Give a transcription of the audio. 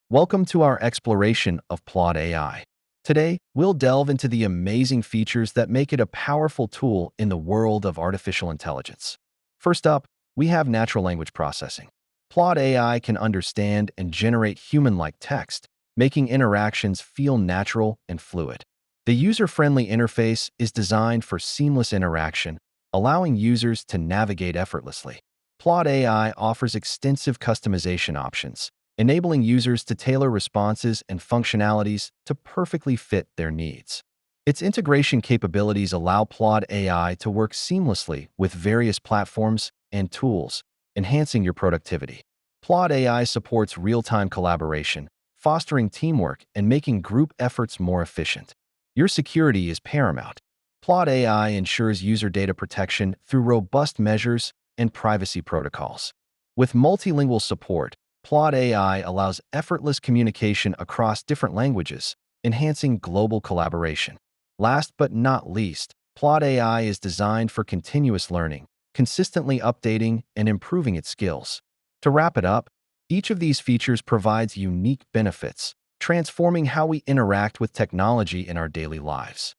Welcome to our exploration of Plaud AI. Today, we'll delve into the amazing features that make it a powerful tool in the world of artificial intelligence. First up, we have natural language processing. Plaud AI can understand and generate human-like text, making interactions feel natural and fluid. The user-friendly interface is designed for seamless interaction, allowing users to navigate effortlessly. Plaud AI offers extensive customization options, enabling users to tailor responses and functionalities to perfectly fit their needs. Its integration capabilities allow Plaud AI to work seamlessly with various platforms and tools, enhancing your productivity. Plaud AI supports real-time collaboration, fostering teamwork and making group efforts more efficient. Your security is paramount. Plaud AI ensures user data protection through robust measures and privacy protocols. With multilingual support, Plaud AI allows effortless communication across different languages, enhancing global collaboration. Last but not least, Plaud AI is designed for continuous learning, consistently updating and improving its skills. To wrap it up, each of these features provides unique benefits, transforming how we interact with technology in our daily lives.